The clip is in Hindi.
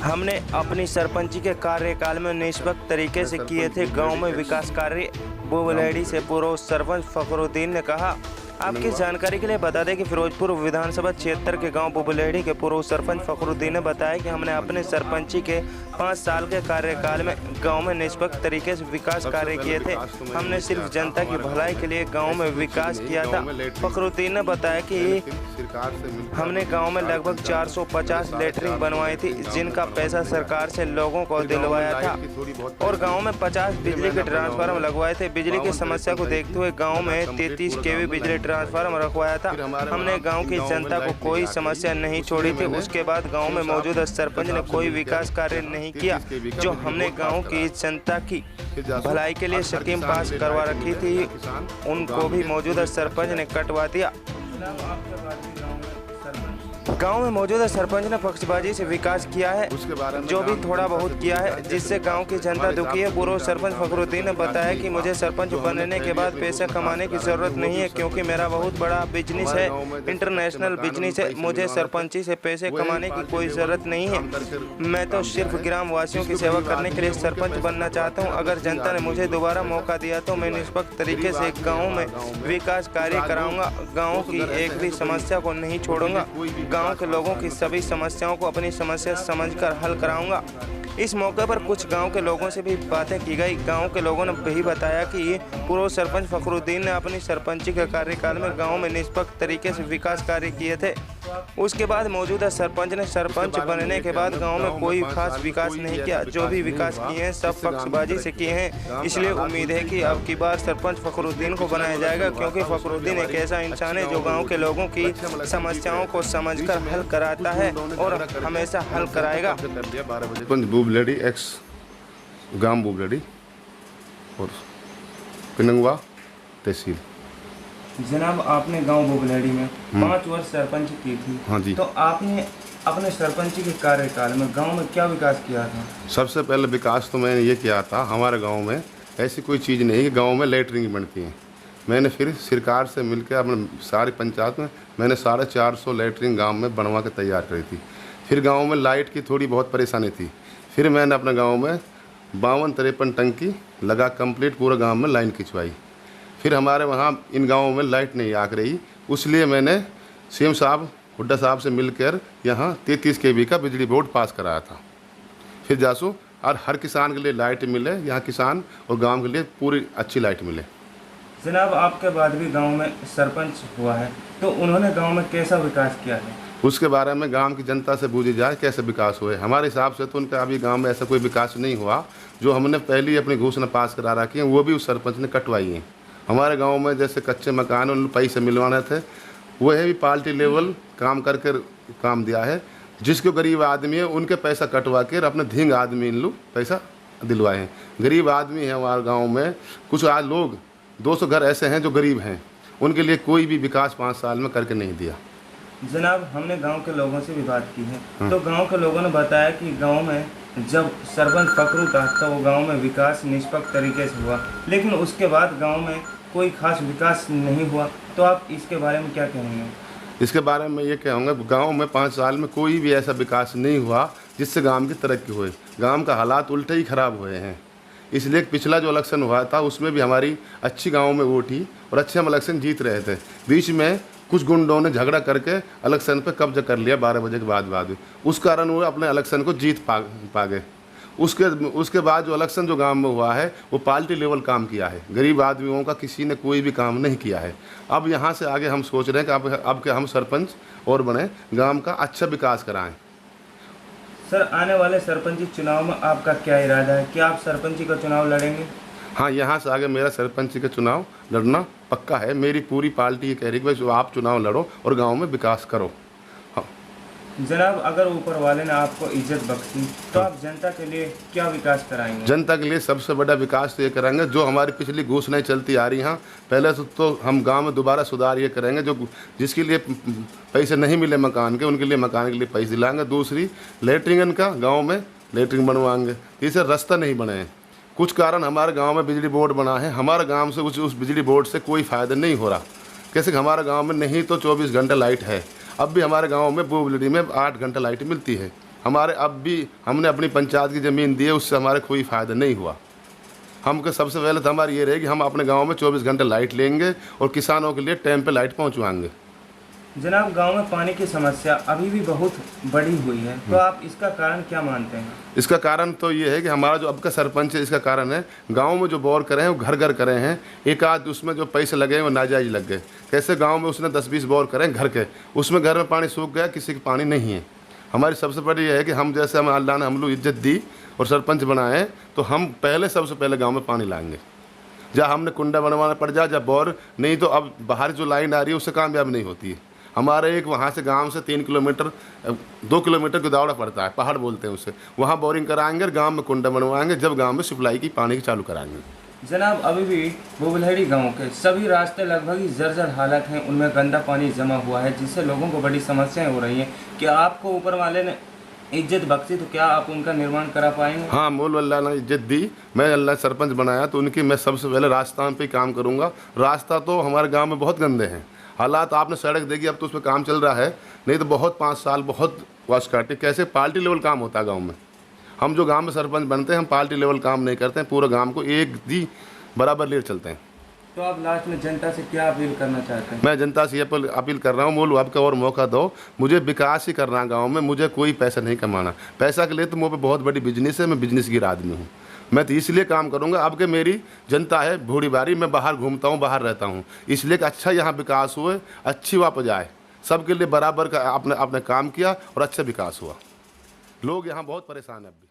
हमने अपनी सरपंची के कार्यकाल में निष्पक्ष तरीके से किए थे गांव में विकास कार्य। बुबलेड़ी से पूर्व सरपंच फखरुद्दीन ने कहा। आपकी जानकारी के लिए बता दें कि फिरोजपुर विधानसभा क्षेत्र के गांव बुबलेड़ी के पूर्व सरपंच फखरुद्दीन ने बताया कि हमने अपने सरपंची के 5 साल के कार्यकाल में गांव में निष्पक्ष तरीके से विकास कार्य किए थे। हमने सिर्फ जनता की भलाई के लिए गांव में विकास किया था। फखरुद्दीन ने बताया कि हमने गांव में लगभग 450 लेटरिन बनवाई थी, जिनका पैसा सरकार से लोगों को दिलवाया था, और गांव में 50 बिजली के ट्रांसफार्मर लगवाए थे। बिजली की समस्या को देखते हुए गांव में 33 केवी बिजली ट्रांसफार्मर रखवाया था। हमने गांव की जनता को कोई समस्या नहीं छोड़ी थी। उसके बाद गांव में मौजूदा सरपंच ने कोई विकास कार्य नहीं किया। जो हमने गांव की जनता की भलाई के लिए स्कीम पास करवा रखी थी, उनको भी मौजूदा सरपंच ने कटवा दिया। गांव में मौजूदा सरपंच ने पक्षबाजी से विकास किया है, जो भी थोड़ा बहुत किया है, जिससे गांव की जनता दुखी है। पूर्व सरपंच फखरुद्दीन ने बताया कि मुझे सरपंच बनने के बाद पैसा कमाने की जरूरत नहीं है, क्योंकि मेरा बहुत बड़ा बिजनेस है, इंटरनेशनल बिजनेस है। मुझे सरपंची से पैसे कमाने की कोई जरूरत नहीं है। मैं तो सिर्फ ग्राम वासियों की सेवा करने के लिए सरपंच बनना चाहता हूँ। अगर जनता ने मुझे दोबारा मौका दिया तो मैं निष्पक्ष तरीके से गाँव में विकास कार्य कराऊंगा। गाँव की एक भी समस्या को नहीं छोड़ूंगा। गांव के लोगों की सभी समस्याओं को अपनी समस्या समझकर हल कराऊंगा। इस मौके पर कुछ गांव के लोगों से भी बातें की गई। गांव के लोगों ने भी बताया कि पूर्व सरपंच फखरुद्दीन ने अपनी सरपंची के कार्यकाल में गांव में निष्पक्ष तरीके से विकास कार्य किए थे। उसके बाद मौजूदा सरपंच ने सरपंच बनने के बाद गांव में कोई खास विकास नहीं किया। जो भी विकास किए हैं सब पक्षबाजी से किए हैं। इसलिए उम्मीद है कि अब की बार सरपंच फखरुद्दीन को बनाया जाएगा, क्योंकि फखरुद्दीन एक ऐसा इंसान है जो गाँव के लोगों की समस्याओं को समझकर हल कराता है और हमेशा हल कराएगा। बुबलेड़ी एक्स गांव बुबलेड़ी और पिनंगवा तहसील। जनाब, आपने गांव बुबलेड़ी में 5 वर्ष सरपंच की थी। हाँ जी। तो आपने अपने सरपंची के कार्यकाल में गांव में क्या विकास किया था? सबसे पहले विकास तो मैंने ये किया था, हमारे गांव में ऐसी कोई चीज़ नहीं कि गांव में लेटरिन बनती है। मैंने फिर सरकार से मिलकर अपने सारी पंचायत में मैंने 450 लेटरिन गांव में बनवा के तैयार करी थी। फिर गांव में लाइट की थोड़ी बहुत परेशानी थी। फिर मैंने अपने गांव में 52-53 टंकी लगा कंप्लीट पूरे गांव में लाइन खिंचवाई। फिर हमारे वहाँ इन गांवों में लाइट नहीं आ रही, उसलिए मैंने सीएम साहब हुड्डा साहब से मिलकर यहाँ 33 केवी का बिजली बोर्ड पास कराया था। फिर जासू और हर किसान के लिए लाइट मिले, यहाँ किसान और गाँव के लिए पूरी अच्छी लाइट मिले। जनाब, आपके बाद भी गांव में सरपंच हुआ है, तो उन्होंने गांव में कैसा विकास किया है? उसके बारे में गांव की जनता से पूछी जाए कैसे विकास हुए। हमारे हिसाब से तो उनका अभी गांव में ऐसा कोई विकास नहीं हुआ। जो हमने पहले अपनी घोषणा पास करा रखी है वो भी उस सरपंच ने कटवाई है। हमारे गांव में जैसे कच्चे मकान उन पैसे मिलवाने थे, वह भी पार्टी लेवल काम करके काम दिया है। जिसको गरीब आदमी है उनके पैसा कटवा कर अपने धींग आदमी इन लोग पैसा दिलवाए हैं। गरीब आदमी है हमारे गाँव में, कुछ आज लोग 200 घर ऐसे हैं जो गरीब हैं, उनके लिए कोई भी विकास 5 साल में करके नहीं दिया। जनाब, हमने गांव के लोगों से भी बात की है, तो गांव के लोगों ने बताया कि गांव में जब सरपंच फखरू था तो वो गांव में विकास निष्पक्ष तरीके से हुआ, लेकिन उसके बाद गांव में कोई खास विकास नहीं हुआ। तो आप इसके बारे में क्या कहेंगे? इसके बारे में ये कहूँगा, गांव में 5 साल में कोई भी ऐसा विकास नहीं हुआ जिससे गांव की तरक्की हुई। गांव का हालात उल्टे ही ख़राब हुए हैं। इसलिए पिछला जो इलेक्शन हुआ था उसमें भी हमारी अच्छी गांव में वोट थी और अच्छे हम इलेक्शन जीत रहे थे। बीच में कुछ गुंडों ने झगड़ा करके इलेक्शन पे कब्जा कर लिया 12 बजे के बाद उस कारण वो अपने इलेक्शन को जीत पा गए। उसके बाद जो इलेक्शन जो गांव में हुआ है वो पार्टी लेवल काम किया है। गरीब आदमियों का किसी ने कोई भी काम नहीं किया है। अब यहाँ से आगे हम सोच रहे हैं कि अब के हम सरपंच और बने, गाँव का अच्छा विकास कराएँ। सर, आने वाले सरपंची चुनाव में आपका क्या इरादा है? क्या आप सरपंची का चुनाव लड़ेंगे? हाँ, यहाँ से आगे मेरा सरपंची का चुनाव लड़ना पक्का है। मेरी पूरी पार्टी ये कह रही है कि भाई आप चुनाव लड़ो और गांव में विकास करो। हाँ जनाब, अगर ऊपर वाले ने आपको इज्जत बख्शी तो आप जनता के लिए क्या विकास कराएंगे? जनता के लिए सबसे बड़ा विकास तो ये करेंगे जो हमारी पिछली घोषणाएं चलती आ रही हैं। पहले तो हम गांव में दोबारा सुधार ये करेंगे, जो जिसके लिए पैसे नहीं मिले मकान के उनके लिए मकान के लिए पैसे दिलाएंगे। दूसरी, लेटरिन का गाँव में लेटरिन बनवाएंगे। तीसरा, रास्ता नहीं बने हैं। कुछ कारण हमारे गांव में बिजली बोर्ड बना है, हमारे गांव से उस बिजली बोर्ड से कोई फ़ायदा नहीं हो रहा। कैसे कि हमारे गांव में नहीं तो 24 घंटे लाइट है। अब भी हमारे गांव में बुबलेड़ी में 8 घंटे लाइट मिलती है। हमारे अब भी हमने अपनी पंचायत की ज़मीन दी है, उससे हमारे कोई फ़ायदा नहीं हुआ। हमको सबसे पहले तो हमारी ये रहेगी हम अपने गांव में 24 घंटे लाइट लेंगे और किसानों के लिए टाइम पे लाइट पहुंचवाएंगे। जनाब, गांव में पानी की समस्या अभी भी बहुत बड़ी हुई है, तो आप इसका कारण क्या मानते हैं? इसका कारण तो ये है कि हमारा जो अब का सरपंच है, इसका कारण है गांव में जो बोर करे हैं वो घर घर करे हैं। एक आध उसमें जो पैसे लगे हैं वो नाजायज लग गए। कैसे गांव में उसने 10-20 बोर करे हैं घर के, उसमें घर में पानी सूख गया, किसी के पानी नहीं है। हमारी सबसे बड़ी ये है कि हम जैसे हमें अल्लाह ने हम लोग इज्जत दी और सरपंच बनाए, तो हम पहले सबसे पहले गाँव में पानी लाएंगे। जहाँ हमने कुंडा बनवाना पड़ जाए, जब बोर नहीं तो अब बाहर जो लाइन आ रही है उससे कामयाब नहीं होती है। हमारे एक वहाँ से गांव से 3 किलोमीटर 2 किलोमीटर गुदावड़ा पड़ता है, पहाड़ बोलते हैं उसे, वहाँ बोरिंग कराएंगे और गांव में कुंडा बनवाएंगे, जब गांव में सप्लाई की पानी की चालू कराएंगे। जनाब, अभी भी बुबलहड़ी गांव के सभी रास्ते लगभग ही जर्जर हालत हैं, उनमें गंदा पानी जमा हुआ है, जिससे लोगों को बड़ी समस्याएं हो रही हैं। क्या आपको ऊपर वाले ने इज्जत बख्शी, तो क्या आप उनका निर्माण करा पाएंगे? हाँ, मूल अल्लाह ने इज्जत दी, मैं अल्लाह सरपंच बनाया तो उनकी मैं सबसे पहले रास्ता पे काम करूँगा। रास्ता तो हमारे गाँव में बहुत गंदे हैं, हालात आपने सड़क देखी, अब तो उसमें काम चल रहा है, नहीं तो बहुत 5 साल बहुत वाश काटे। कैसे पार्टी लेवल काम होता है गांव में। हम जो गांव में सरपंच बनते हैं हम पार्टी लेवल काम नहीं करते हैं, पूरे गांव को एक दी बराबर ले चलते हैं। तो आप लास्ट में जनता से क्या अपील करना चाहते हैं? मैं जनता से ये अपील कर रहा हूँ, बोलो आपका और मौका दो, मुझे विकास ही करना है गाँव में, मुझे कोई पैसा नहीं कमाना। पैसा के लिए तो मुझे पे बहुत बड़ी बिजनेस है, मैं बिजनेस गिर आदमी हूँ, मैं तो इसलिए काम करूंगा। अब के मेरी जनता है बूढ़ी बारी, मैं बाहर घूमता हूँ, बाहर रहता हूँ, इसलिए कि अच्छा यहाँ विकास हुए, अच्छी वापस आए, सबके लिए बराबर का आपने काम किया और अच्छा विकास हुआ। लोग यहाँ बहुत परेशान हैं अब भी।